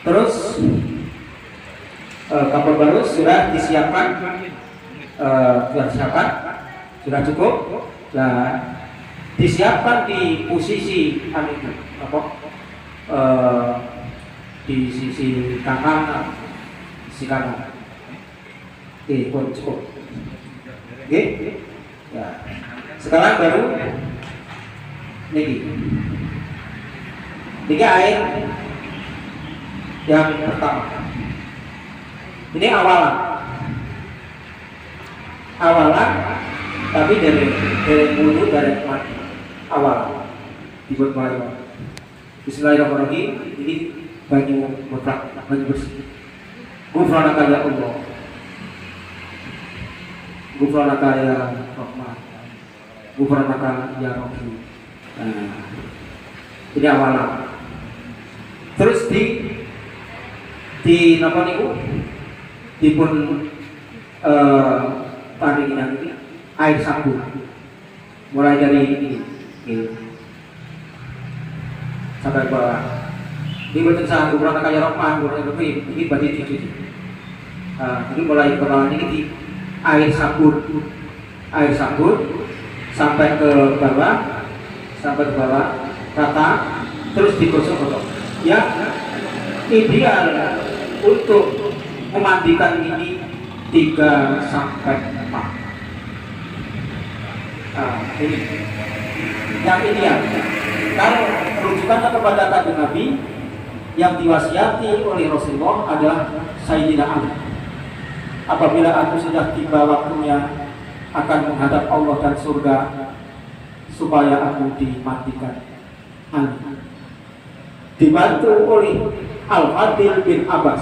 Terus kapal baru sudah disiapkan, sudah cukup. Nah, disiapkan di posisi di sisi kanan, Oke, cukup. Oke, ya. Sekarang baru ini air yang pertama. Ini awalan, tapi dari mulut, dari mati. Awalan dibuat mulai. Bismillahirrahmanirrahim. Ini banyu mutlak, banyu bersih. Ghufranaka ya Allah, Ghufranaka ya Rahman, Ghufranaka ya Rahim. Nah, ini awalan. Terus di napa niku dipun paringan ini air sabun mulai dari ini sampai bawah. Ini betul sah Ghufranaka kaya Rahman, Ghufranaka ini berarti dicuci. Ini mulai kepala ini di air sabun sampai ke bawah rata, terus digosok-gosok. Ya, ideal untuk memandikan ini 3 sampai 4. Ini yang ideal. Kalau rujukannya kepada kanjeng Nabi yang diwasiati oleh Rasulullah adalah Sayyidina Ali. Apabila aku sudah tiba waktunya akan menghadap Allah dan surga, supaya aku dimandikan Ali. Dibantu oleh Al-Fadil bin Abbas,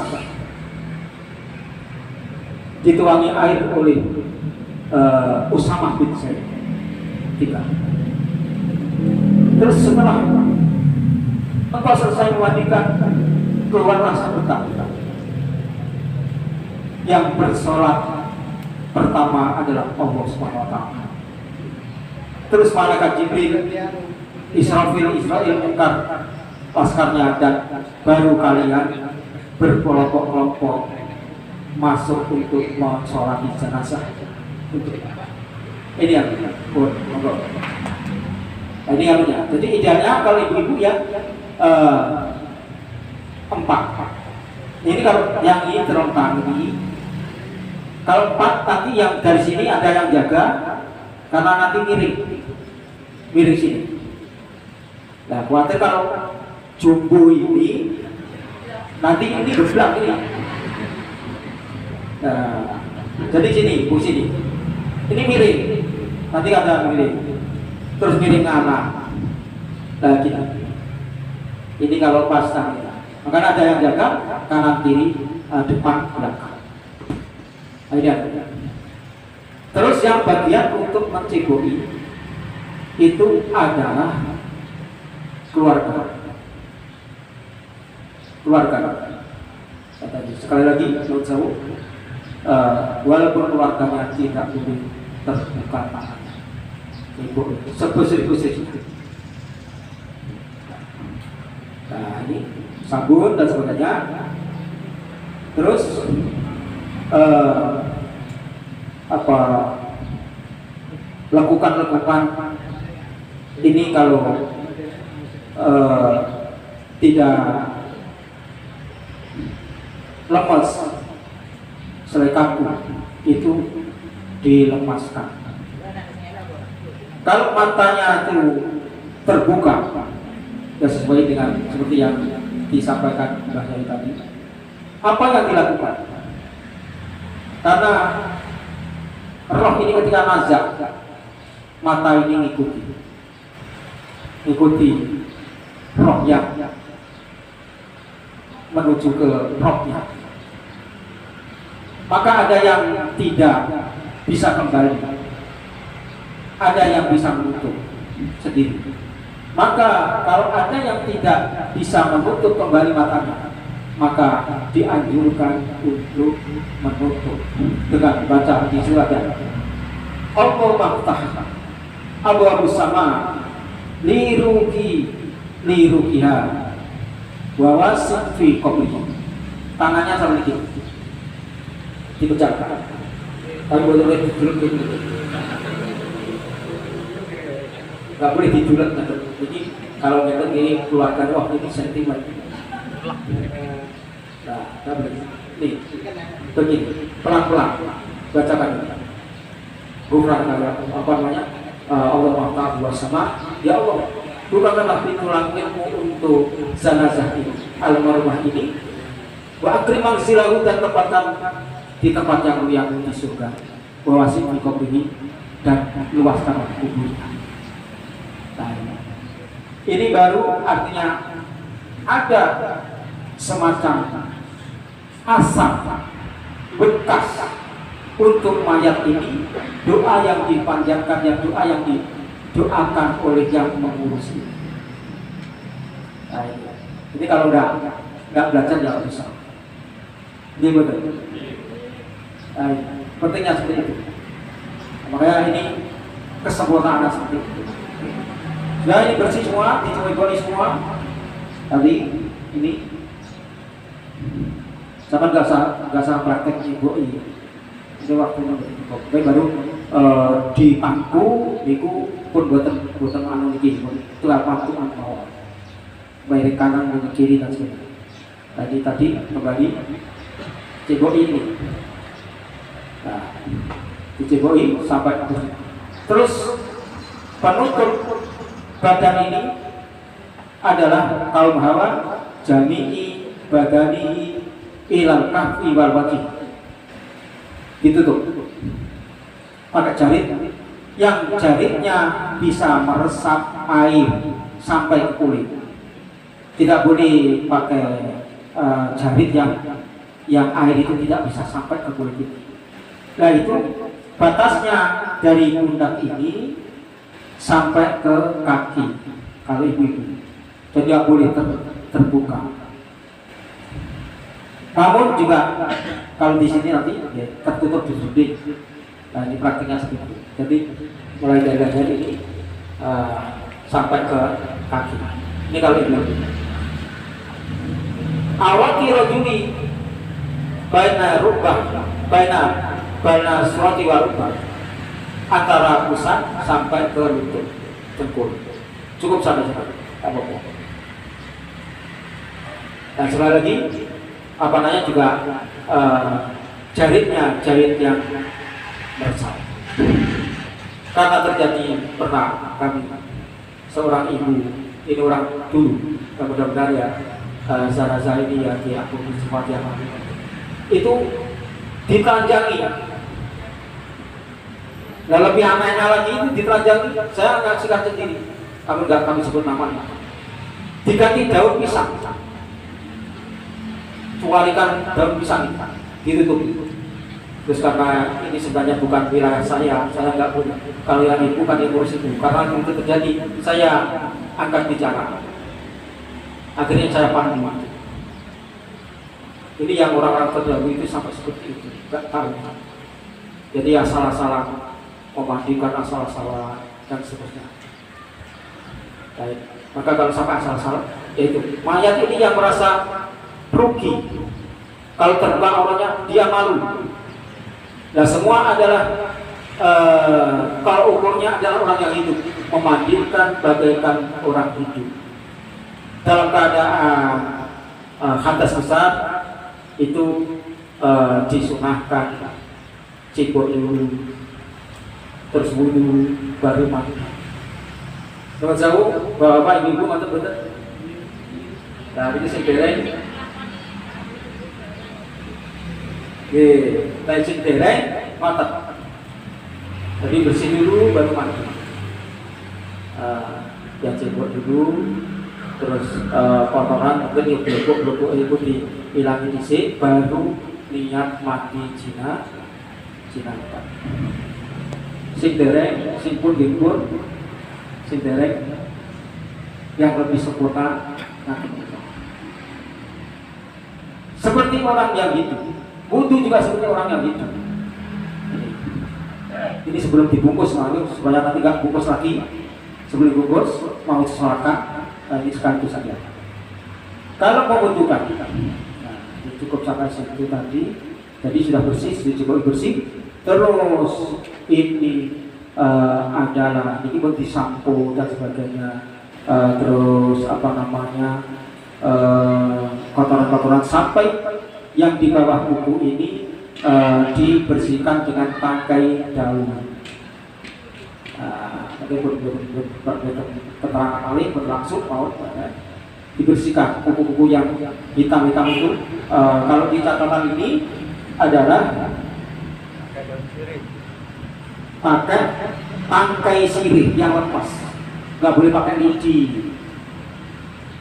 dituangi air oleh Usamah bin Zaid. 3. Terus setelah engkau selesai memandikan, keluarlah sebentar. Yang bersolat pertama adalah Allah SWT. Terus malaikat Jibril, Israfil, Munkar, paskarnya, dan baru kalian berkelompok-kelompok masuk untuk mensolati jenazah. Ini yang ini yang. Jadi idealnya kalau ibu-ibu ya 4. Ini kalau yang ini terontang ini. Kalau 4 nanti yang dari sini ada yang jaga, karena nanti miring sini. Nah, khawatir kalau jumbo ini nanti ini geblak ini. Nah, jadi sini, posisi ini miring, nanti ada miring, terus miring ke arah. Nah, kita ini kalau pas tangan, maka ada yang jaga kanan kiri, depan belakang. Nah, ini ada. Terus yang bagian untuk mencegoi itu adalah keluarga. Sekali lagi, menurut saya, walaupun keluarganya tidak boleh terbuka tangan, ibu sebesar-besar itu. Nah, ini sabun dan sebagainya. Terus lakukan ini kalau tidak lemas selai kaku itu dilemaskan. Kalau matanya itu terbuka, ya sesuai dengan seperti yang disampaikan Mbah Yai tadi, apa yang dilakukan? Karena roh ini ketika nazak, mata ini ngikuti roh yang menuju ke rohnya. Maka ada yang tidak bisa kembali, ada yang bisa menutup sendiri. Maka kalau ada yang tidak bisa menutup kembali matanya, maka dianjurkan untuk menutup dengan baca di surat yang Allah maftah Abu sama lirukiha bahwa fi qablihi, tangannya sama dikit dipecahkan, tapi boleh dijuluk gitu, nggak boleh dijuluk gitu. Jadi kalau kita ini keluarkan, wah ini sentimen, nah nggak boleh. Nih begini, pelan-pelan bacakan. Gufranaka, apa namanya, Allah Maha Kuasa, ya Allah, bukakanlah pintu langitmu untuk zanazah ini, almarhumah ini, wa akrim manzilahu, dan tempatkan di tempat yang mulia di surga, wa wasi' fi qabrihi, dan luaskanlah kuburnya. Nah, ini baru artinya ada semacam asap bekas untuk mayat ini, doa yang dipanjatkan, yang doa yang didoakan oleh yang mengurus ini. Nah, ini kalau nggak belajar ya bisa. Ini betul. Nah, pentingnya seperti itu. Makanya ini kesempurnaan seperti itu. Nah, ini bersih semua, dicuci semua. Tadi ini sama nggak usah praktek ibu ini. Ini waktunya baru di pangku niku pun buatan anu niki itu apa tuh mau baik kanan dan kiri dan sebagainya. Tadi kembali ceboi ini, nah diceboi sampai terus penutup badan ini adalah kaum hawa jami'i badani ilal kahfi wal wajih, ditutup pakai jarit yang jaritnya bisa meresap air sampai ke kulit. Tidak boleh pakai jarit yang air itu tidak bisa sampai ke kulit itu. Nah itu batasnya dari pundak ini sampai ke kaki kalau ibu-ibu, jadi tidak boleh terbuka. Namun juga kalau di sini nanti ya, tertutup di sudut. Nah, ini praktiknya seperti itu. Jadi mulai dari leher ini sampai ke kaki. Ini kalau ibu. Awaki rojuli baina rubah baina surati wa rubah, antara pusat sampai ke lutut dengkul. Cukup sampai sana. Apa-apa. Dan sekali lagi apa namanya juga jarit yang meresap. Karena terjadi pernah kami seorang ibu, ini orang dulu, mudah-mudahan ya Zara ini ya diampuni semua yang itu ditelanjangi. Nah lebih anehnya lagi itu ditelanjangi, saya nyaksikan sendiri, kami sebut namanya, diganti daun pisang. Cualikan daun pisang ditutup. Terus karena ini sebenarnya bukan wilayah saya nggak punya. Kalau yang ibu kan yang ngurus itu, karena itu terjadi, saya angkat bicara. Akhirnya saya pandu. Ini yang orang-orang terdahulu itu sampai seperti itu, nggak tahu. Jadi ya salah-salah memandikan, asal-asalan dan seterusnya. Baik. Maka kalau sampai asal-asalan, yaitu mayat ini yang merasa rugi. Kalau terbuka orangnya dia malu. Nah semua adalah kalau ukurnya adalah orang yang hidup, memandikan bagaikan orang hidup. Dalam keadaan hadas besar itu disunahkan cibok dulu, terus wudu baru mandi. Teman jauh bapak ibu mantap betul. Nah ini sedereng. Tajin dereng mantap. Jadi bersih dulu baru mandi. Yang cebok dulu, terus kotoran mungkin blok-blok itu dihilangi disik, baru niat mandi Cina. Sing dereng, sing pun gimpur, sing dereng yang lebih sempurna nanti. Seperti orang yang hidup. Wudu juga seperti orang yang hidup. Ini sebelum dibungkus, supaya nanti nggak bungkus lagi. Sebelum dibungkus, mau disolatkan, ini sekaligus saja. Kalau membutuhkan, nah, cukup sampai situ tadi. Jadi sudah bersih, sudah cukup bersih. Terus ini adalah ini pun disampo dan sebagainya. Terus apa namanya kotoran-kotoran sampai yang di bawah kuku ini dibersihkan dengan tangkai daun. Tapi keterangan kali berlangsung mau dibersihkan kuku-kuku yang hitam-hitam itu. Kalau di catatan ini adalah pakai tangkai sirih yang lepas, nggak boleh pakai lidi,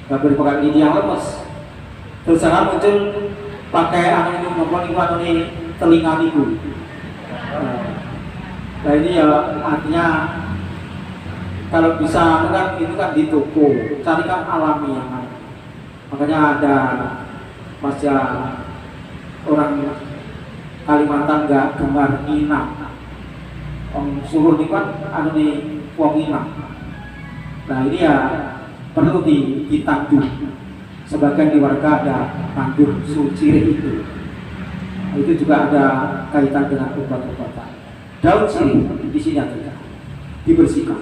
nggak boleh pakai lidi yang lepas. Terus jangan muncul pakai anu ini telinga itu. Nah ini ya artinya kalau bisa itu kan di toko, carikan alami yang ada. Makanya ada masih orang Kalimantan nggak gemar inang. Suruh ini kan anu nih wong inang. Nah ini ya perlu ditandur. Sebagian di warga ada tandur sucirih itu. Nah, itu juga ada kaitan dengan obat-obatan. Daun sirih di sini ada dibersihkan.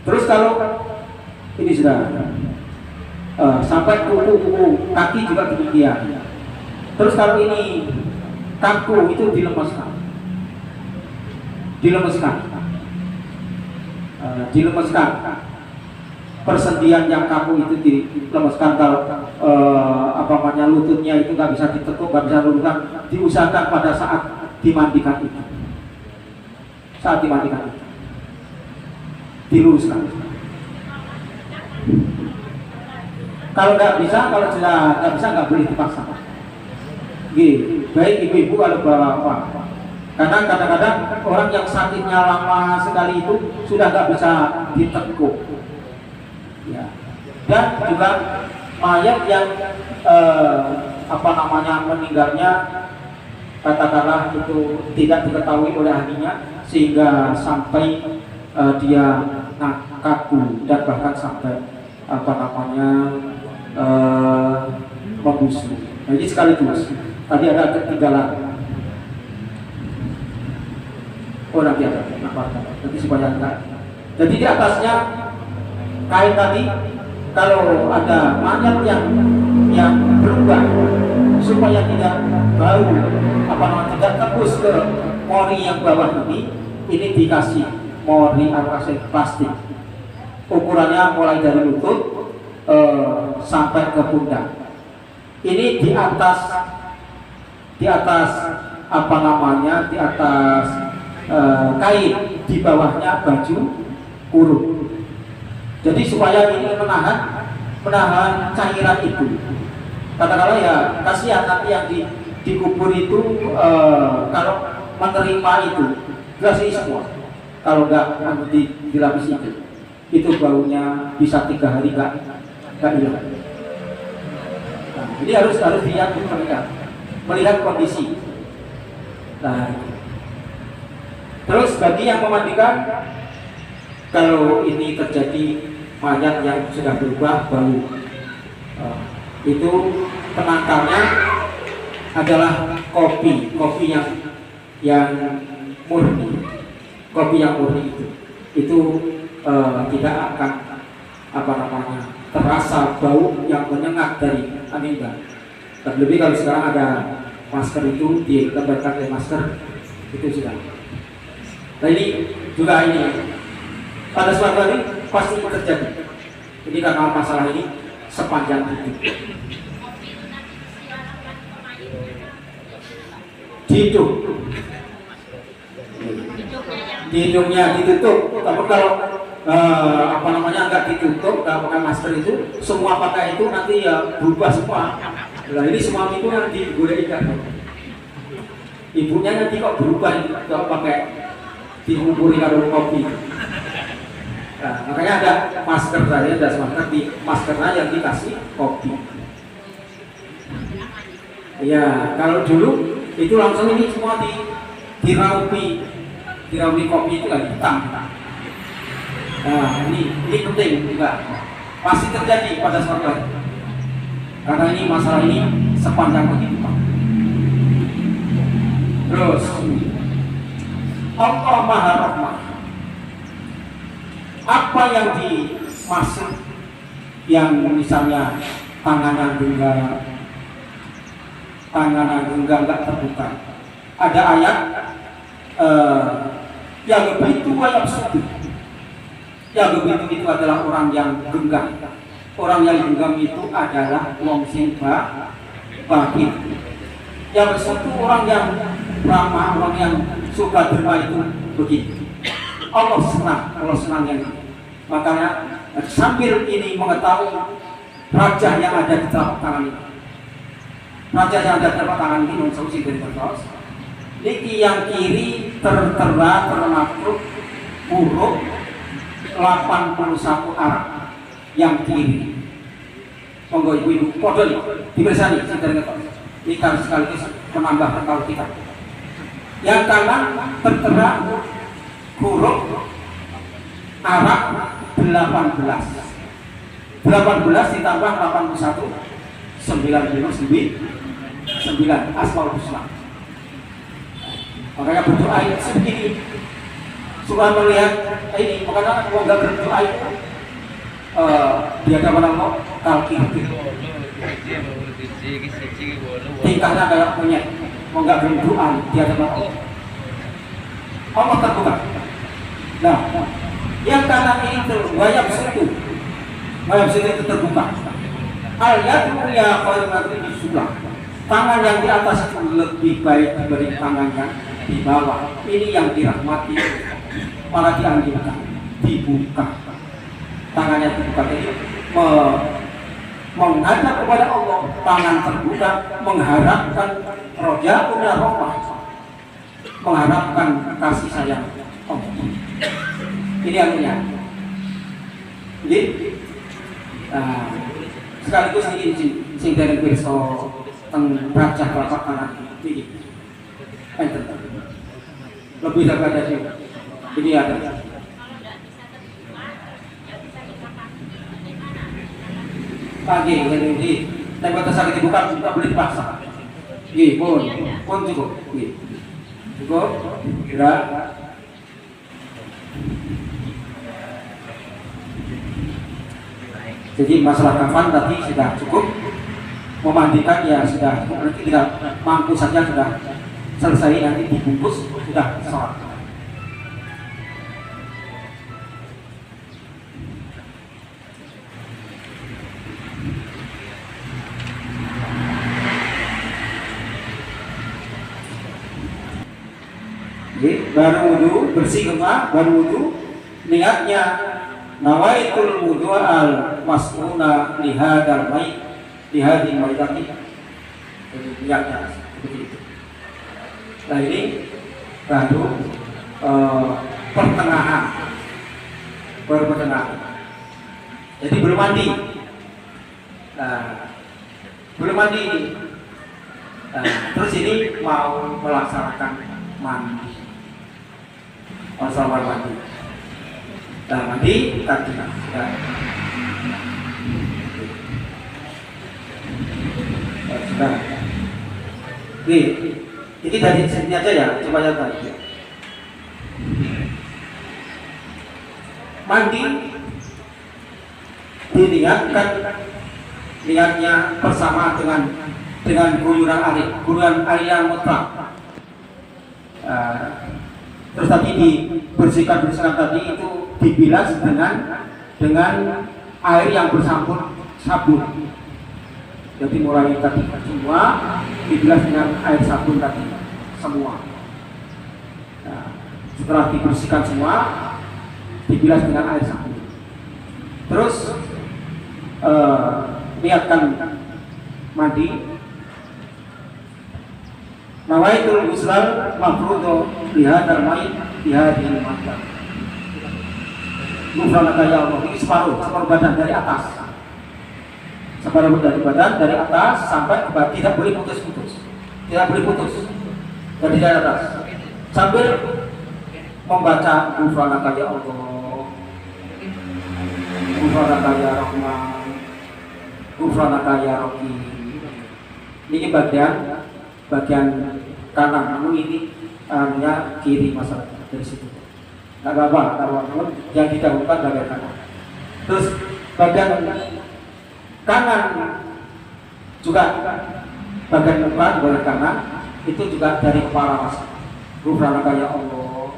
Terus kalau ini sudah sampai kuku kaki juga demikian. Terus kalau ini kaku itu dilemeskan, dilemeskan. Persendian yang kaku itu dilemeskan. Kalau apa namanya lututnya itu nggak bisa ditekuk, nggak bisa luruskan, diusahakan pada saat dimandikan itu. Saat dimandikan itu diluruskan. Kalau nggak bisa, kalau sudah nggak bisa nggak boleh dipaksa. Baik ibu-ibu kalau bapak, karena kadang-kadang orang yang sakitnya lama sekali itu sudah nggak bisa ditekuk. Ya. Dan juga mayat yang apa namanya meninggalnya katakanlah itu tidak diketahui oleh ahlinya sehingga sampai dia kaku dan bahkan sampai apa namanya membusuk. Nah, ini sekaligus tadi ada ketinggalan. Oh nanti ada nanti supaya enggak. Jadi di atasnya kain tadi kalau ada mayat yang berubah supaya tidak bau apa namanya tidak tembus ke mori yang bawah ini dikasih mori atau plastik. Ukurannya mulai dari lutut sampai ke pundak. Ini di atas apa namanya di atas kain, di bawahnya baju kurung. Jadi supaya ini menahan cairan itu. Katakanlah ya kasihan nanti yang dikubur itu kalau menerima itu kasih semua. Kalau nggak dilapis itu baunya bisa 3 hari nggak hilang. Nah, jadi harus lihat melihat kondisi. Nah, terus bagi yang memandikan, kalau ini terjadi mayat yang sudah berubah bau, itu penangkalnya adalah kopi yang murni. Kopi yang murni itu tidak akan apa namanya terasa bau yang menyengat dari amida. Terlebih kalau sekarang ada masker itu ditambahkan oleh masker itu sudah. Nah ini juga ini pada suatu hari pasti terjadi. Ini karena masalah ini sepanjang hidup. Di hidungnya ditutup, tapi kalau apa namanya nggak ditutup, nggak pakai masker itu, semua pakai itu nanti ya berubah semua. Nah ini semua itu yang digorengkan. Ibunya nanti kok berubah kalau pakai dihuburi kalau kopi. Nah, makanya ada masker tadi, ada masker di maskernya yang dikasih kopi. Ya kalau dulu itu langsung ini semua diraupi kopi itu kan hitam. Nah ini penting juga pasti terjadi pada suatu hari. karena ini masalah ini sepanjang kehidupan. Terus Allah Maha Rahman. Apa yang dimaksud yang misalnya tangan genggam nggak terbuka? Ada ayat yang begitu ayat satu. Yang begitu itu adalah orang yang genggam. Orang yang genggam itu adalah wong sing batin. Yang satu orang yang ramah, orang yang suka derma itu begitu. Allah senang yang ini. Makanya sambil ini mengetahui raja yang ada di telapak tangan ini. Raja yang ada di telapak tangan ini solusi dari terus. Niki yang kiri tertera termaktub huruf 81 Arab yang kiri. Monggo ibu-ibu kode nih dibersani ini kan sekaligus menambah pengetahuan kita. Yang kanan tertera huruf Arab 18 ditambah 81 99 Asmaul Husna. Makanya berdoa itu segini supaya melihat ini. Makanya kalau nggak berdoa itu di hadapan Allah kalkir tingkahnya kayak monyet. Mau nggak berdoa di hadapan Allah, Allah terbuka. Nah, yang kanan ini wayab situ itu terbuka. Al-yadu ya khairun di sebelah. Tangan yang di atas itu lebih baik dibanding tangan yang di bawah. Ini yang dirahmati, malah dianjurkan dibuka. Tangannya dibuka ini menghadap kepada Allah, tangan terbuka, mengharapkan roja punya rahmah, mengharapkan kasih sayang Allah. Ini artinya. Jadi sekaligus ini sing dari pirsa teng baca telapak tangan ini. Lebih daripada ini ada. Pagi ini tempat tersakit dibuka kita boleh dipaksa. Gih, pun cukup. Gih, cukup. Gerak. Jadi masalah kafan tadi sudah cukup. Memandikan ya sudah. Nanti kita mampu saja sudah selesai, nanti dibungkus sudah sholat. Jadi, baru wudu, bersih gemah, baru wudu, niatnya nawaitul wudu al mas'una lihadal mayit lihadil mayitati. Jadi niatnya seperti itu. Nah ini baru pertengahan. Jadi belum mandi. Nah, belum mandi ini. Nah, terus ini mau melaksanakan mandi. Masalah mandi. Nah, mandi tadi sudah. Sudah. Oke, ini dari sini aja ya, coba ya tadi. Mandi diniatkan, niatnya bersama dengan guyuran air yang mutlak. Terus tadi dibersihkan tadi itu dibilas dengan air yang bercampur sabun. Jadi mulai tadi semua dibilas dengan air sabun tadi semua. Nah, setelah dibersihkan semua dibilas dengan air sabun. Terus niatkan mandi. Nawaitul ghusl mafruḍu lihadzal mayit bihadhil makkah. Ghufranaka ya Allah, ini separuh badan dari atas. Separuh dari badan dari atas sampai ke bawah, tidak boleh putus. Dari atas. Sambil membaca ghufranaka ya Allah. Ghufranaka ya Rahman. Ghufranaka ya Rabbi. Ini bagian kanan, namun ini hanya kiri masalah dari situ. Tidak apa-apa, namun yang didahulukan bagian kanan. Terus bagian kanan juga bagian depan, bagian kanan itu juga dari kepala mas. Ghufranaka ya Allah,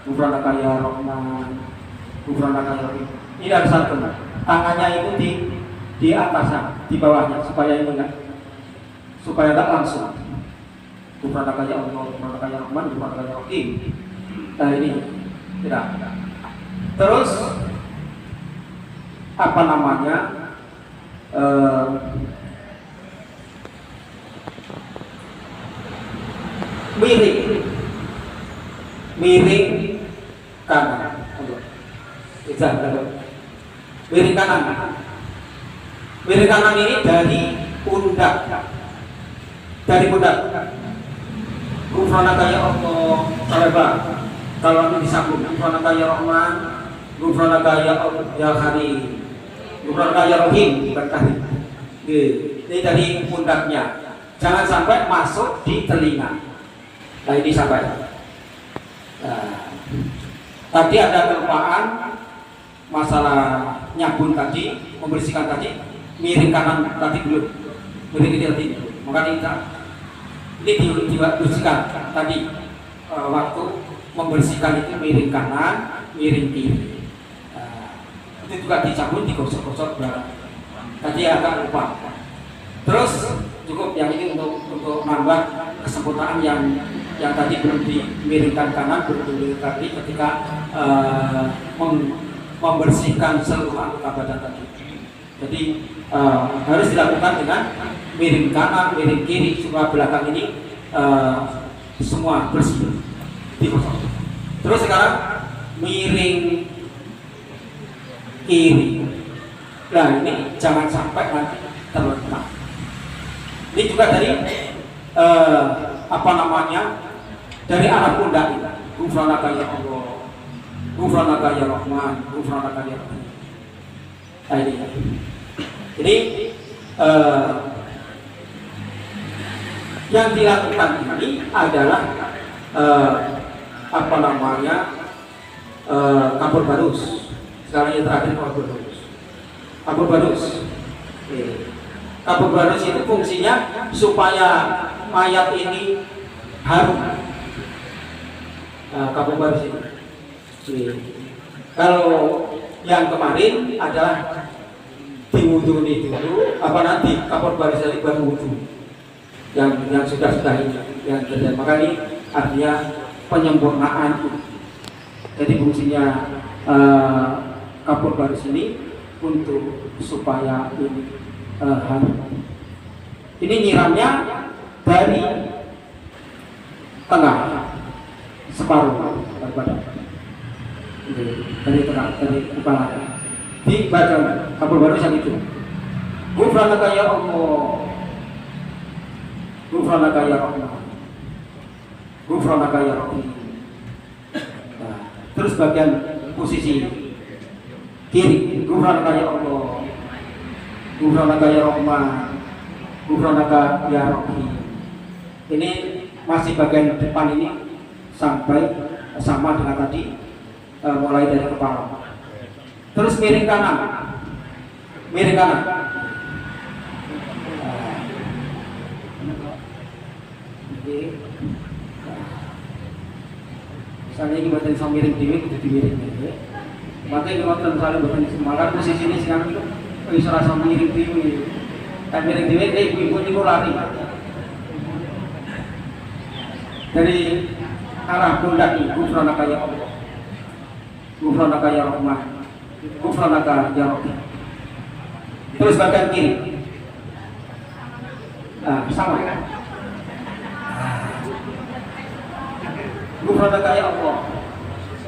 Ghufranaka ya Rahman, Ghufranaka ya Rahim. Ini ada satu. Tangannya itu di atasnya, di bawahnya supaya ini supaya tidak langsung. Ghufranaka ya Allah, Ghufranaka ya Rahman, Ghufranaka ya Rahim. Nah ini tidak. Terus apa namanya? Miring kanan. Miring kanan. Miring kanan ini dari pundak. Ghufranaka ya Allah, kalau ini disambung. Ghufranaka ya Rahman, Ghufranaka ya Karim, Ghufranaka ya Rahim, bukan Karim. Ini dari pundaknya. Jangan sampai masuk di telinga. Nah ini sampai. Tadi ada kelupaan masalah nyabun tadi, membersihkan tadi, miring kanan tadi belum, miring ini tadi. Makanya ini dibersihkan tadi waktu membersihkan itu miring kanan, miring kiri. Itu juga dicabut, digosok-gosok barang. Tadi agak lupa. Terus cukup yang ini untuk nambah kesempurnaan yang tadi belum dimiringkan kanan, belum tadi ketika membersihkan seluruh anggota badan tadi. Jadi harus dilakukan dengan miring kanan, miring kiri supaya belakang ini semua bersih. Terus sekarang miring kiri. Nah ini jangan sampai nanti terletak. Ini juga dari apa namanya, dari arah pundak ini. Ghufranaka ya Allah, Ghufranaka ya Rahman, Ghufranaka ya Rahim. Nah ini. Jadi yang dilakukan ini adalah apa namanya, kabur barus. Sekarang yang terakhir kabur barus. Kabur barus. Kabur barus itu fungsinya supaya mayat ini harum. Kabur barus ini. Kalau yang kemarin adalah diwudu dulu, apa nanti kabur barus ini baru wudu. Yang sudah ini, yang terjadi. Maka ini artinya penyempurnaan. Jadi fungsinya kabur barus ini untuk supaya ini harum. Ini nyiramnya dari tengah separuh badan, dari tengah, dari kepala. Dibaca kabur barus yang itu. Ghufranaka ya Allah, Ghufranaka ya Rahman, Ghufranaka ya Rahim. Nah, terus bagian posisi kiri, Ghufranaka ya Allah, Ghufranaka ya Rahman, Ghufranaka ya Rahim. Ini masih bagian depan ini sampai sama dengan tadi, mulai dari kepala. Terus miring kanan, miring kanan. Misalnya ini badan sama miring diri, itu dimiring diri. Maka ini waktu misalnya badan semangat posisi ini sekarang itu bisa rasa miring diri. Dan miring diri, ibu-ibu ini lari dari arah pundak ini. Ghufranaka ya Allah, Ghufranaka ya Rahman, Ghufranaka ya Rahim. Terus bagian kiri. Nah, sama kan? Ghufranaka ya Allah,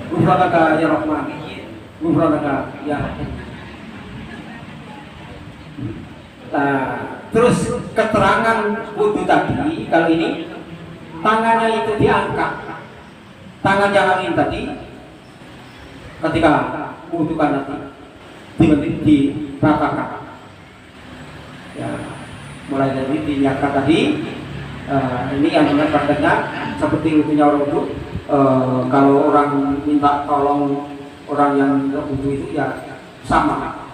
Ghufranaka ya Rahman, Ghufranaka ya Rahim. Nah, terus keterangan wudu tadi, kalau ini tangannya itu diangkat. Tangan yang ini tadi ketika wudu kan nanti diratakan. Ya, mulai dari diniatkan tadi, ini yang namanya prakteknya seperti wudunya orang itu. Kalau orang minta tolong orang yang butuh itu ya sama,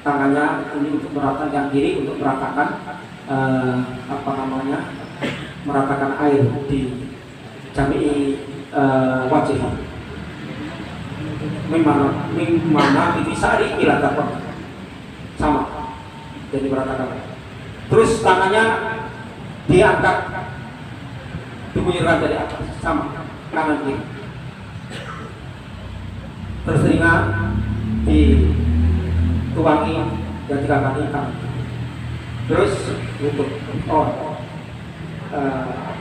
tangannya ini untuk meratakan yang kiri untuk meratakan meratakan air di jami wajib. Mimana titisari ila dapat sama, jadi meratakan. Terus tangannya diangkat, dibunyikan dari atas sama, kanan kiri. Terus telinga dituangi dan dikatakan kanan. Terus lutut,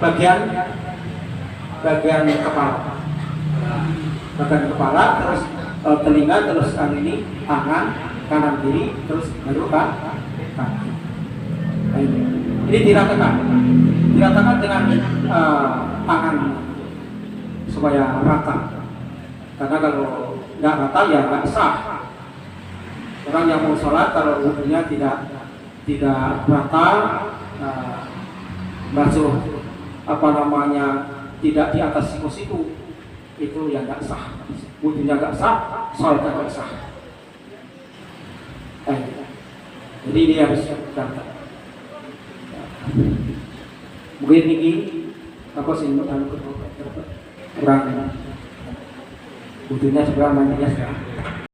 bagian kepala, terus telinga, terus ini tangan kanan kiri, terus baru kaki. Ini diratakan dengan tangan supaya rata. Karena kalau nggak rata ya nggak sah. Orang yang mau sholat kalau wudunya tidak rata, basuh tidak di atas siku-siku, itu yang nggak sah. Wudunya nggak sah, sholatnya nggak sah. Jadi ini harus rata. Mungkin ini apa sih kurang wudunya sebenarnya mandinya sekarang.